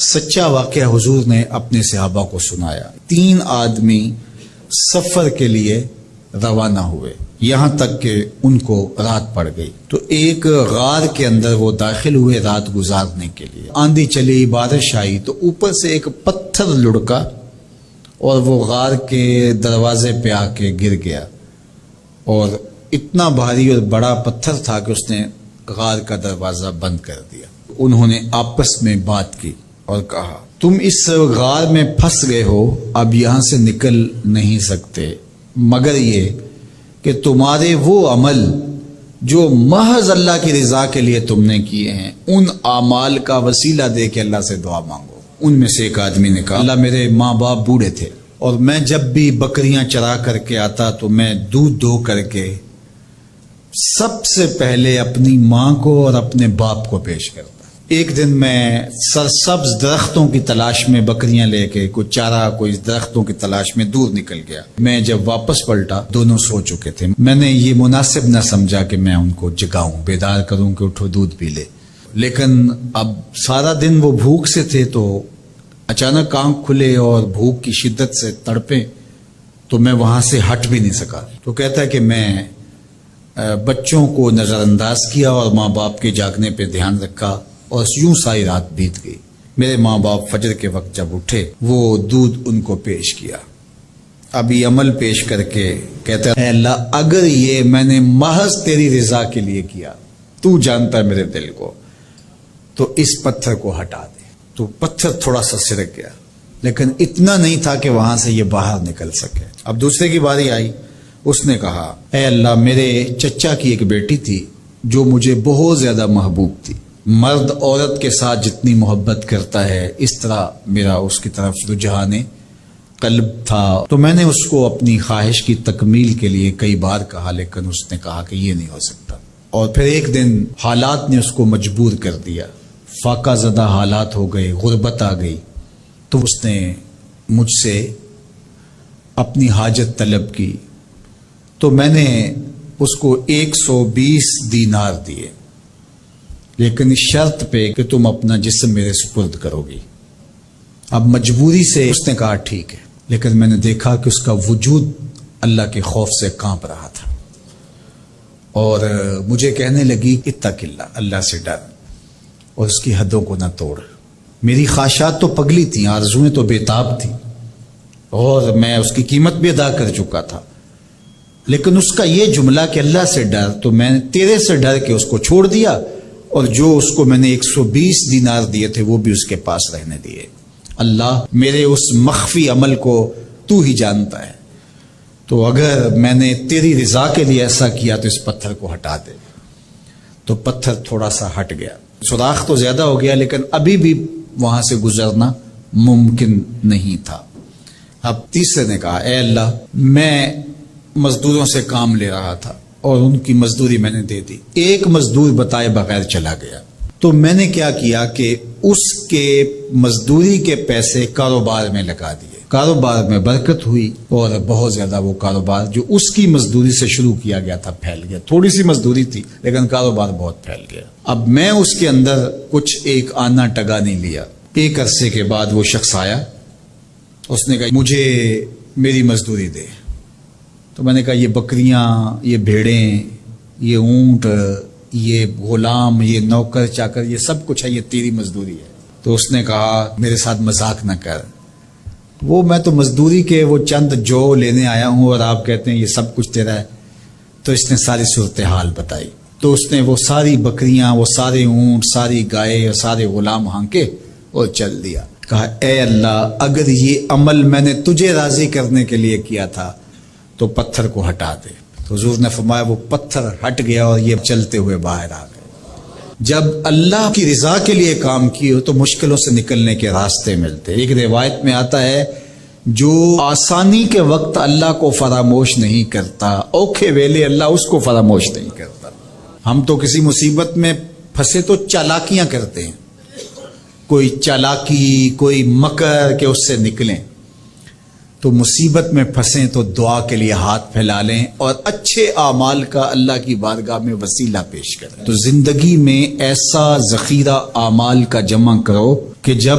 سچا واقعہ حضور نے اپنے صحابہ کو سنایا۔ 3 آدمی سفر کے لیے روانہ ہوئے، یہاں تک کہ ان کو رات پڑ گئی، تو ایک غار کے اندر وہ داخل ہوئے رات گزارنے کے لیے۔ آندھی چلی، بارش آئی، تو اوپر سے ایک پتھر لڑکا اور وہ غار کے دروازے پہ آ کے گر گیا، اور اتنا بھاری اور بڑا پتھر تھا کہ اس نے غار کا دروازہ بند کر دیا۔ انہوں نے آپس میں بات کی اور کہا، تم اس غار میں پھنس گئے ہو، اب یہاں سے نکل نہیں سکتے مگر یہ کہ تمہارے وہ عمل جو محض اللہ کی رضا کے لیے تم نے کیے ہیں، ان اعمال کا وسیلہ دے کے اللہ سے دعا مانگو۔ ان میں سے ایک آدمی نے کہا، اللہ میرے ماں باپ بوڑھے تھے، اور میں جب بھی بکریاں چرا کر کے آتا تو میں دودھ دو کر کے سب سے پہلے اپنی ماں کو اور اپنے باپ کو پیش کرتا۔ ایک دن میں سرسبز درختوں کی تلاش میں بکریاں لے کے کوئی چارہ کوئی درختوں کی تلاش میں دور نکل گیا۔ میں جب واپس پلٹا دونوں سو چکے تھے۔ میں نے یہ مناسب نہ سمجھا کہ میں ان کو جگاؤں، بیدار کروں کہ اٹھو دودھ پی لے، لیکن اب سارا دن وہ بھوک سے تھے، تو اچانک آنکھ کھلے اور بھوک کی شدت سے تڑپے، تو میں وہاں سے ہٹ بھی نہیں سکا۔ تو کہتا ہے کہ میں بچوں کو نظر انداز کیا اور ماں باپ کے جاگنے پہ دھیان رکھا، اور یوں ساری رات بیت گئی۔ میرے ماں باپ فجر کے وقت جب اٹھے، وہ دودھ ان کو پیش کیا۔ اب یہ عمل پیش کر کے کہتا ہے، اے اللہ اگر یہ میں نے محض تیری رضا کے لیے کیا، تو جانتا ہے میرے دل کو، تو اس پتھر کو ہٹا دے۔ تو پتھر تھوڑا سا سرک گیا، لیکن اتنا نہیں تھا کہ وہاں سے یہ باہر نکل سکے۔ اب دوسرے کی باری آئی، اس نے کہا، اے اللہ میرے چچا کی ایک بیٹی تھی جو مجھے بہت زیادہ محبوب تھی، مرد عورت کے ساتھ جتنی محبت کرتا ہے اس طرح میرا اس کی طرف رجحان قلب تھا، تو میں نے اس کو اپنی خواہش کی تکمیل کے لیے کئی بار کہا، لیکن اس نے کہا کہ یہ نہیں ہو سکتا۔ اور پھر ایک دن حالات نے اس کو مجبور کر دیا، فاقہ زدہ حالات ہو گئے، غربت آ گئی، تو اس نے مجھ سے اپنی حاجت طلب کی، تو میں نے اس کو 120 دینار دیے، لیکن اس شرط پہ کہ تم اپنا جسم میرے سپرد کرو گی۔ اب مجبوری سے اس نے کہا ٹھیک ہے، لیکن میں نے دیکھا کہ اس کا وجود اللہ کے خوف سے کانپ رہا تھا، اور مجھے کہنے لگی اتق اللہ، اللہ سے ڈر اور اس کی حدوں کو نہ توڑ۔ میری خواہشات تو پگلی تھیں، آرزویں تو بےتاب تھیں، اور میں اس کی قیمت بھی ادا کر چکا تھا، لیکن اس کا یہ جملہ کہ اللہ سے ڈر، تو میں نے تیرے سے ڈر کے اس کو چھوڑ دیا، اور جو اس کو میں نے 120 دینار دیے تھے وہ بھی اس کے پاس رہنے دیے۔ اللہ میرے اس مخفی عمل کو تو ہی جانتا ہے، تو اگر میں نے تیری رضا کے لیے ایسا کیا تو اس پتھر کو ہٹا دے۔ تو پتھر تھوڑا سا ہٹ گیا، سوراخ تو زیادہ ہو گیا، لیکن ابھی بھی وہاں سے گزرنا ممکن نہیں تھا۔ اب تیسرے نے کہا، اے اللہ میں مزدوروں سے کام لے رہا تھا اور ان کی مزدوری میں نے دے دی، ایک مزدور بتائے بغیر چلا گیا، تو میں نے کیا کیا کہ اس کے مزدوری کے پیسے کاروبار میں لگا دیے، کاروبار میں برکت ہوئی، اور بہت زیادہ وہ کاروبار جو اس کی مزدوری سے شروع کیا گیا تھا پھیل گیا۔ تھوڑی سی مزدوری تھی لیکن کاروبار بہت پھیل گیا۔ اب میں اس کے اندر کچھ ایک آنا ٹگا نہیں لیا۔ ایک عرصے کے بعد وہ شخص آیا، اس نے کہا مجھے میری مزدوری دے۔ تو میں نے کہا یہ بکریاں، یہ بھیڑیں، یہ اونٹ، یہ غلام، یہ نوکر چاکر، یہ سب کچھ ہے، یہ تیری مزدوری ہے۔ تو اس نے کہا میرے ساتھ مذاق نہ کر، وہ میں تو مزدوری کے وہ چند جو لینے آیا ہوں اور آپ کہتے ہیں یہ سب کچھ تیرا ہے۔ تو اس نے ساری صورتحال بتائی، تو اس نے وہ ساری بکریاں، وہ سارے اونٹ، ساری گائے اور سارے غلام ہانکے اور چل دیا۔ کہا اے اللہ اگر یہ عمل میں نے تجھے راضی کرنے کے لیے کیا تھا تو پتھر کو ہٹا دے۔ تو حضور نے فرمایا وہ پتھر ہٹ گیا اور یہ چلتے ہوئے باہر آ گئے۔ جب اللہ کی رضا کے لیے کام کیے تو مشکلوں سے نکلنے کے راستے ملتے۔ ایک روایت میں آتا ہے جو آسانی کے وقت اللہ کو فراموش نہیں کرتا، اوکھے ویلے اللہ اس کو فراموش نہیں کرتا۔ ہم تو کسی مصیبت میں پھنسے تو چالاکیاں کرتے ہیں، کوئی چالاکی، کوئی مکر کہ اس سے نکلیں۔ تو مصیبت میں پھنسیں تو دعا کے لیے ہاتھ پھیلا لیں اور اچھے اعمال کا اللہ کی بارگاہ میں وسیلہ پیش کریں۔ تو زندگی میں ایسا ذخیرہ اعمال کا جمع کرو کہ جب